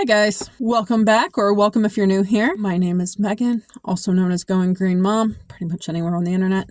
Hi guys, welcome back, or welcome if you're new here. My name is Megan, also known as Going Green Mom, pretty much anywhere on the internet.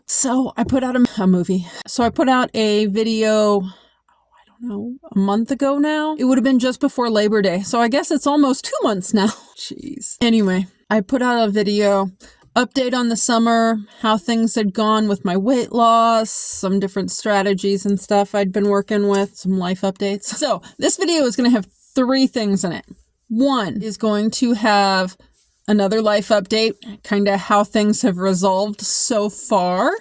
So I put out I put out a video, a month ago now. It would have been just before Labor Day, so I guess it's almost 2 months now. Jeez. Anyway, I put out a video, update on the summer, how things had gone with my weight loss, some different strategies and stuff I'd been working with, some life updates. So this video is going to have 3 things in it. One is going to have another life update, kind of how things have resolved so far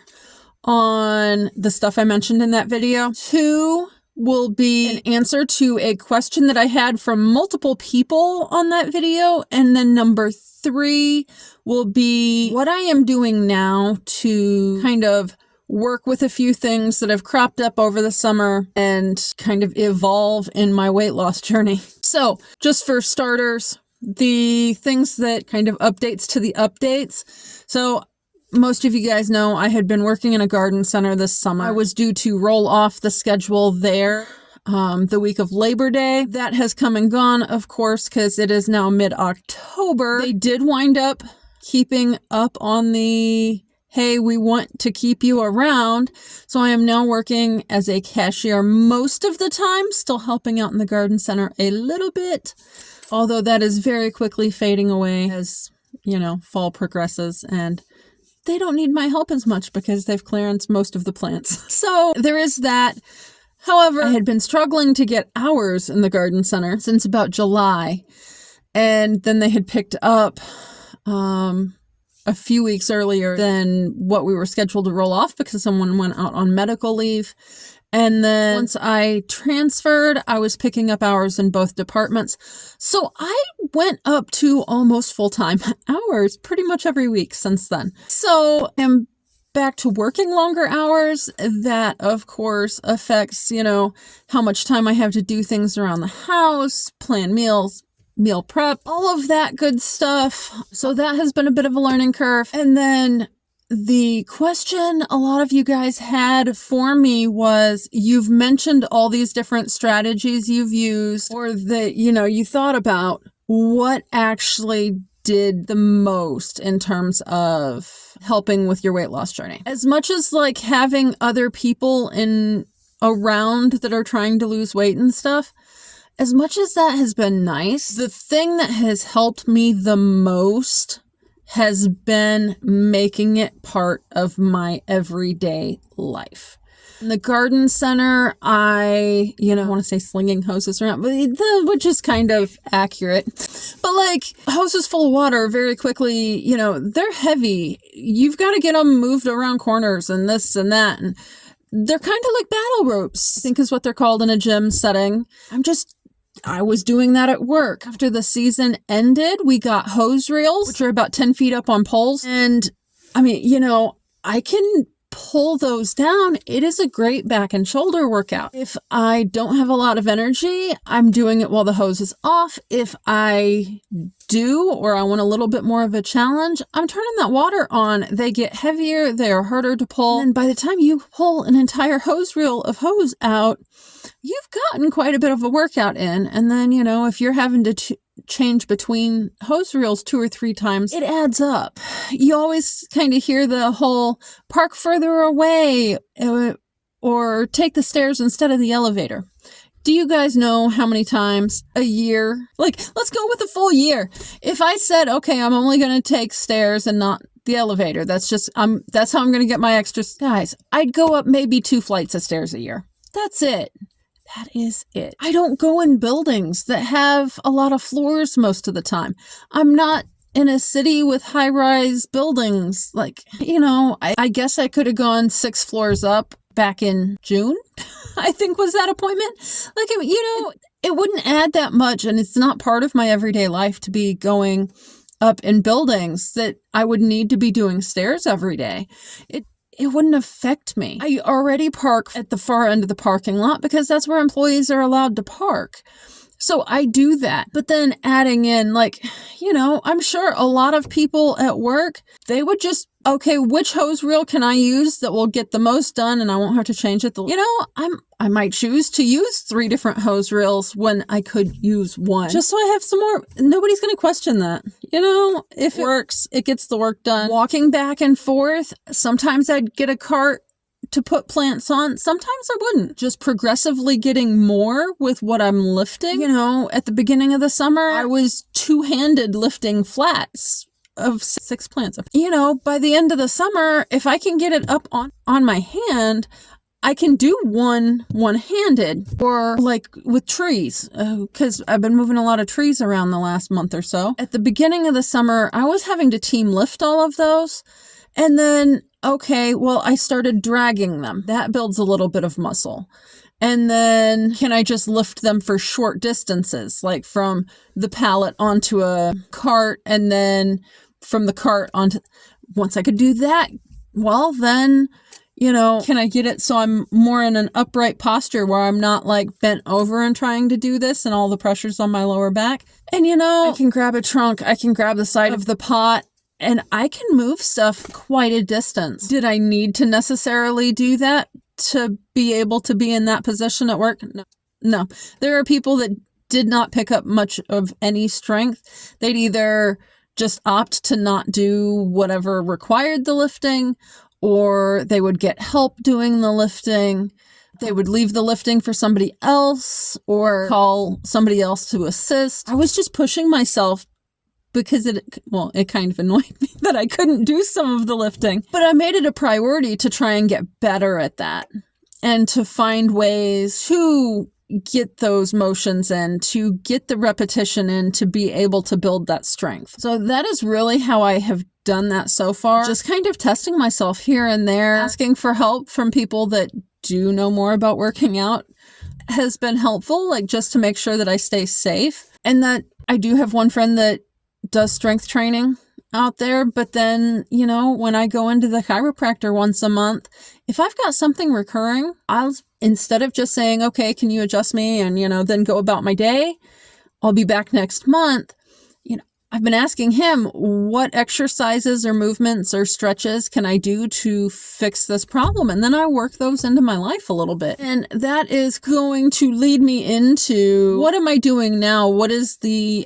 on the stuff I mentioned in that video. 2 will be an answer to a question that I had from multiple people on that video. And then number 3 will be what I am doing now to kind of work with a few things that have cropped up over the summer and kind of evolve in my weight loss journey. So just for starters, the things that kind of updates to the updates. So most of you guys know I had been working in a garden center this summer. I was due to roll off the schedule there the week of Labor Day. That has come and gone, of course, because it is now mid-October. They did wind up keeping up on the, hey, we want to keep you around. So I am now working as a cashier most of the time, still helping out in the garden center a little bit, although that is very quickly fading away as, fall progresses and they don't need my help as much because they've clearanced most of the plants. So there is that. However, I had been struggling to get hours in the garden center since about July. And then they had picked up a few weeks earlier than what we were scheduled to roll off because someone went out on medical leave. And then once I transferred, I was picking up hours in both departments. So I went up to almost full-time hours pretty much every week since then. So I'm back to working longer hours. That, of course, affects, how much time I have to do things around the house, plan meals, meal prep, all of that good stuff. So that has been a bit of a learning curve. And then the question a lot of you guys had for me was, you've mentioned all these different strategies you've used or that, you thought about. What actually did the most in terms of helping with your weight loss journey? As much as like having other people around that are trying to lose weight and stuff, as much as that has been nice, the thing that has helped me the most has been making it part of my everyday life. In the garden center, I want to say slinging hoses around, which is kind of accurate. But like hoses full of water very quickly, they're heavy. You've got to get them moved around corners and this and that. And they're kind of like battle ropes, I think is what they're called in a gym setting. I was doing that at work. After the season ended, we got hose reels, which are about 10 feet up on poles. And I can pull those down. It is a great back and shoulder workout. If I don't have a lot of energy, I'm doing it while the hose is off. If I do, or I want a little bit more of a challenge, I'm turning that water on. They get heavier. They are harder to pull. And by the time you pull an entire hose reel of hose out, you've gotten quite a bit of a workout in. And then, if you're having to change between hose reels 2 or 3 times, it adds up. You always kind of hear the whole park further away or take the stairs instead of the elevator. Do you guys know how many times a year, let's go with a full year. If I said, okay, I'm only going to take stairs and not the elevator, that's how I'm going to get my extra, guys, I'd go up maybe 2 flights of stairs a year. That's it. That is it. I don't go in buildings that have a lot of floors most of the time. I'm not in a city with high-rise buildings. I guess I could have gone 6 floors up back in June, I think was that appointment. It wouldn't add that much, and it's not part of my everyday life to be going up in buildings that I would need to be doing stairs every day. It wouldn't affect me. I already park at the far end of the parking lot because that's where employees are allowed to park. So I do that. But then adding in, like, I'm sure a lot of people at work, they would just, okay, which hose reel can I use that will get the most done and I won't have to change it? I might choose to use 3 different hose reels when I could use one. Just so I have some more. Nobody's going to question that. If it works, it gets the work done. Walking back and forth, sometimes I'd get a cart to put plants on. Sometimes I wouldn't. Just progressively getting more with what I'm lifting. At the beginning of the summer, I was two-handed lifting flats of 6 plants. By the end of the summer, if I can get it up on my hand, I can do one-handed, or like with trees, because I've been moving a lot of trees around the last month or so. At the beginning of the summer, I was having to team lift all of those. And then, I started dragging them. That builds a little bit of muscle. And then can I just lift them for short distances, like from the pallet onto a cart, and then from the cart onto, once I could do that, well, then, can I get it so I'm more in an upright posture where I'm not like bent over and trying to do this and all the pressure's on my lower back? And I can grab a trunk, I can grab the side of the pot, and I can move stuff quite a distance. Did I need to necessarily do that to be able to be in that position at work? No. There are people that did not pick up much of any strength. They'd either just opt to not do whatever required the lifting, or they would get help doing the lifting. They would leave the lifting for somebody else or call somebody else to assist. I was just pushing myself because it kind of annoyed me that I couldn't do some of the lifting. But I made it a priority to try and get better at that and to find ways to get those motions in, to get the repetition in, to be able to build that strength. So that is really how I have done that so far. Just kind of testing myself here and there, asking for help from people that do know more about working out has been helpful, like just to make sure that I stay safe. And that I do have one friend that does strength training out there, but then, when I go into the chiropractor once a month, if I've got something recurring, I'll, instead of just saying, okay, can you adjust me and, then go about my day, I'll be back next month. I've been asking him, what exercises or movements or stretches can I do to fix this problem? And then I work those into my life a little bit. And that is going to lead me into, what am I doing now?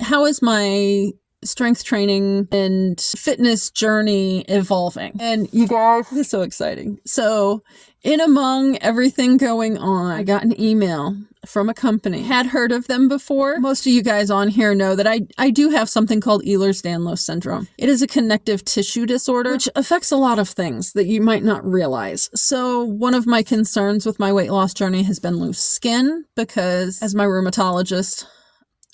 How is my strength training and fitness journey evolving? And you guys, this is so exciting. So in among everything going on, I got an email from a company. Had heard of them before. Most of you guys on here know that I do have something called Ehlers-Danlos syndrome. It is a connective tissue disorder, which affects a lot of things that you might not realize. So one of my concerns with my weight loss journey has been loose skin, because as my rheumatologist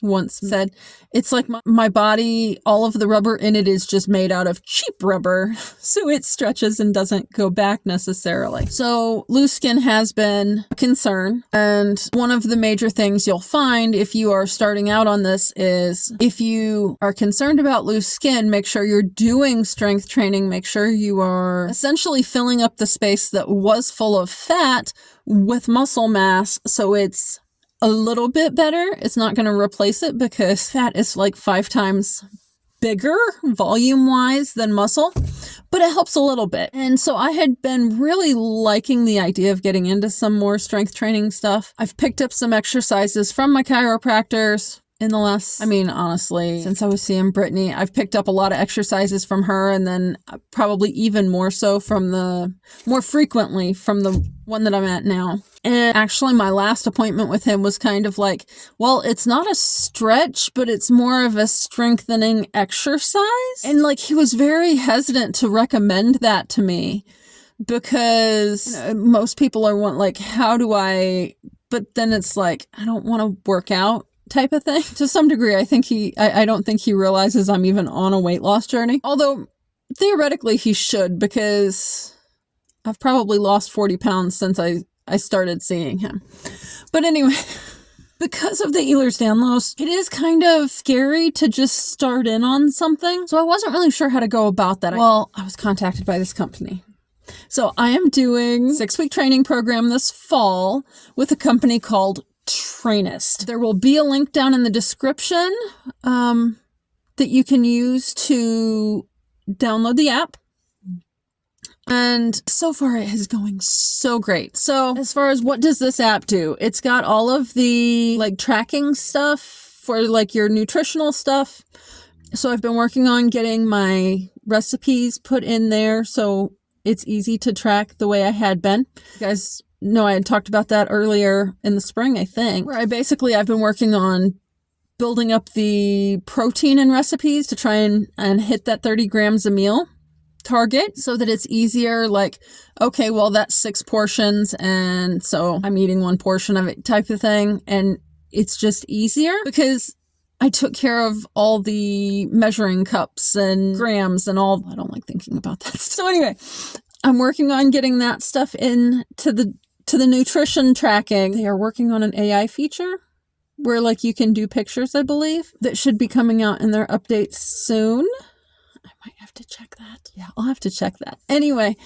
once said, it's like my body, all of the rubber in it is just made out of cheap rubber, so it stretches and doesn't go back necessarily. So loose skin has been a concern, and one of the major things you'll find if you are starting out on this is, if you are concerned about loose skin, make sure you're doing strength training, make sure you are essentially filling up the space that was full of fat with muscle mass, so it's a little bit better. It's not going to replace it, because fat is like 5 times bigger volume-wise than muscle, but it helps a little bit. And so I had been really liking the idea of getting into some more strength training stuff. I've picked up some exercises from my chiropractors in the last, honestly, since I was seeing Brittany. I've picked up a lot of exercises from her, and then probably even more so more frequently from the one that I'm at now. And actually my last appointment with him was kind of like, well, it's not a stretch, but it's more of a strengthening exercise. And like, he was very hesitant to recommend that to me, because most people are like, how do I, but then it's like, I don't want to work out type of thing. To some degree, I don't think he realizes I'm even on a weight loss journey. Although theoretically he should, because I've probably lost 40 pounds since I started seeing him. But anyway, because of the Ehlers-Danlos, it is kind of scary to just start in on something. So I wasn't really sure how to go about that. Well, I was contacted by this company. So I am doing a 6-week training program this fall with a company called Trainest. There will be a link down in the description that you can use to download the app. And so far it is going so great. So as far as what does this app do? It's got all of the like tracking stuff for like your nutritional stuff. So I've been working on getting my recipes put in there so it's easy to track the way I had been. You guys know I had talked about that earlier in the spring, I think, where I've been working on building up the protein in recipes to try and hit that 30 grams a meal target so that it's easier, like, okay, well, that's 6 portions, and so I'm eating 1 portion of it type of thing. And it's just easier because I took care of all the measuring cups and grams and all. I don't like thinking about that. So anyway, I'm working on getting that stuff in to the nutrition tracking. They are working on an AI feature where like you can do pictures, I believe, that should be coming out in their updates soon. I might have to check that. Yeah, I'll have to check that. Anyway,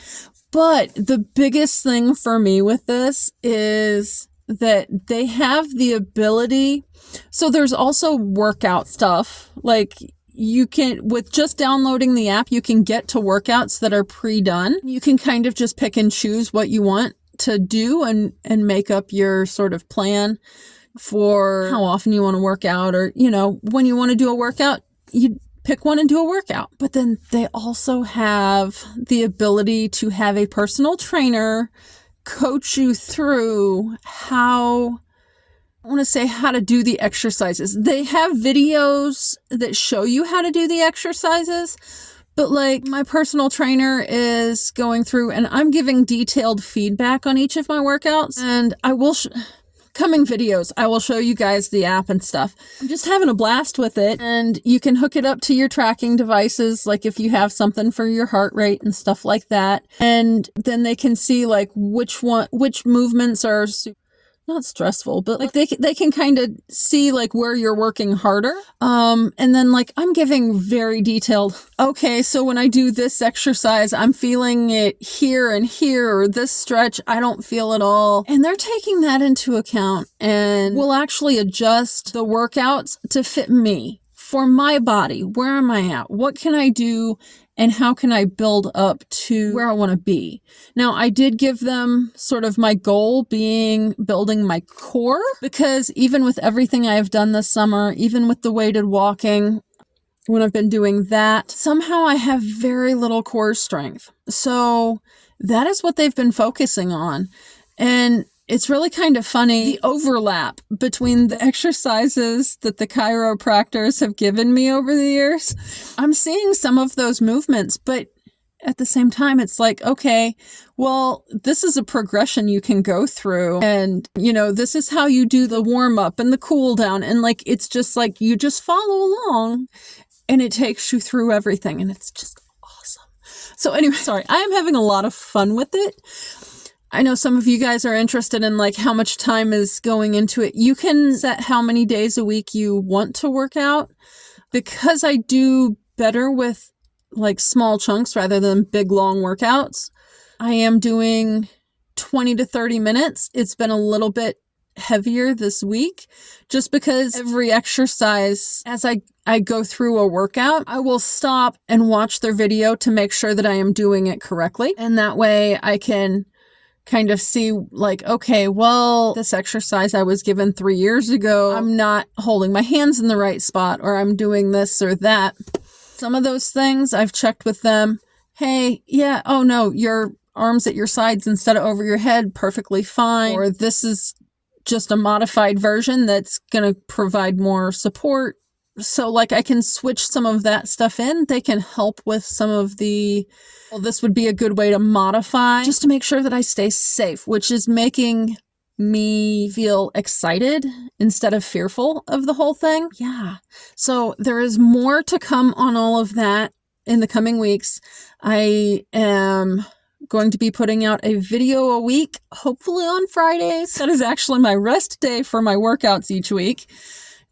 but the biggest thing for me with this is that they have the ability. So there's also workout stuff. Like you can, with just downloading the app, you can get to workouts that are pre-done. You can kind of just pick and choose what you want to do and make up your sort of plan for how often you want to work out, or, you know, when you want to do a workout, you pick one and do a workout. But then they also have the ability to have a personal trainer coach you through how to do the exercises. They have videos that show you how to do the exercises, but like my personal trainer is going through and I'm giving detailed feedback on each of my workouts, and I will coming videos, I will show you guys the app and stuff. I'm just having a blast with it, and you can hook it up to your tracking devices, like if you have something for your heart rate and stuff like that. And then they can see like which movements are not stressful, but like they can kind of see like where you're working harder. And then like I'm giving very detailed, okay, so when I do this exercise, I'm feeling it here and here, or this stretch, I don't feel it all. And they're taking that into account and will actually adjust the workouts to fit me, for my body. Where am I at? What can I do? And how can I build up to where I want to be? Now, I did give them sort of my goal being building my core, because even with everything I have done this summer, even with the weighted walking, when I've been doing that, somehow I have very little core strength. So that is what they've been focusing on. And it's really kind of funny, the overlap between the exercises that the chiropractors have given me over the years. I'm seeing some of those movements, but at the same time, it's like, okay, well, this is a progression you can go through. And, you know, this is how you do the warm up and the cool down. And like, it's just like, you just follow along and it takes you through everything. And it's just awesome. So anyway, sorry, I am having a lot of fun with it. I know some of you guys are interested in like how much time is going into it. You can set how many days a week you want to work out. Because I do better with like small chunks rather than big long workouts, I am doing 20 to 30 minutes. It's been a little bit heavier this week just because every exercise, as I go through a workout, I will stop and watch their video to make sure that I am doing it correctly. And that way I can kind of see like, okay, well, this exercise I was given 3 years ago, I'm not holding my hands in the right spot, or I'm doing this or that. Some of those things I've checked with them. Hey, yeah, oh no, your arms at your sides instead of over your head, perfectly fine. Or this is just a modified version that's going to provide more support. So like I can switch some of that stuff in. They can help with some of the, well, this would be a good way to modify just to make sure that I stay safe, which is making me feel excited instead of fearful of the whole thing. Yeah. So there is more to come on all of that in the coming weeks. I am going to be putting out a video a week, hopefully on Fridays. That is actually my rest day for my workouts each week,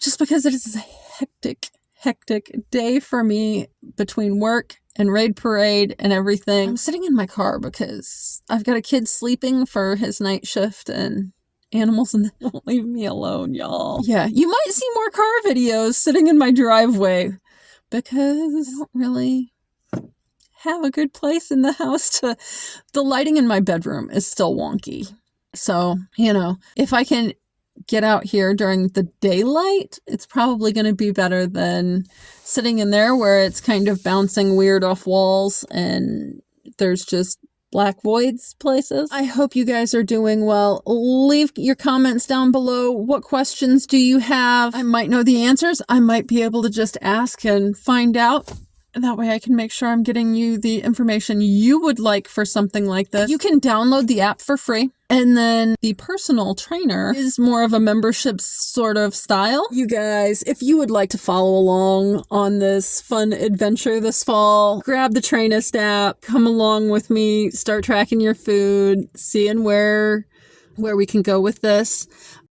just because it is a hectic day for me between work and raid parade and everything. I'm sitting in my car because I've got a kid sleeping for his night shift, and animals and they won't leave me alone, y'all. Yeah, you might see more car videos sitting in my driveway because I don't really have a good place in the house to... The lighting in my bedroom is still wonky. So, you know, if I can get out here during the daylight, it's probably going to be better than sitting in there where it's kind of bouncing weird off walls and there's just black voids places. I hope you guys are doing well. Leave your comments down below. What questions do you have? I might know the answers. I might be able to just ask and find out. That way I can make sure I'm getting you the information you would like for something like this. You can download the app for free. And then the personal trainer is more of a membership sort of style. You guys, if you would like to follow along on this fun adventure this fall, grab the Trainest app, come along with me, start tracking your food, seeing where we can go with this.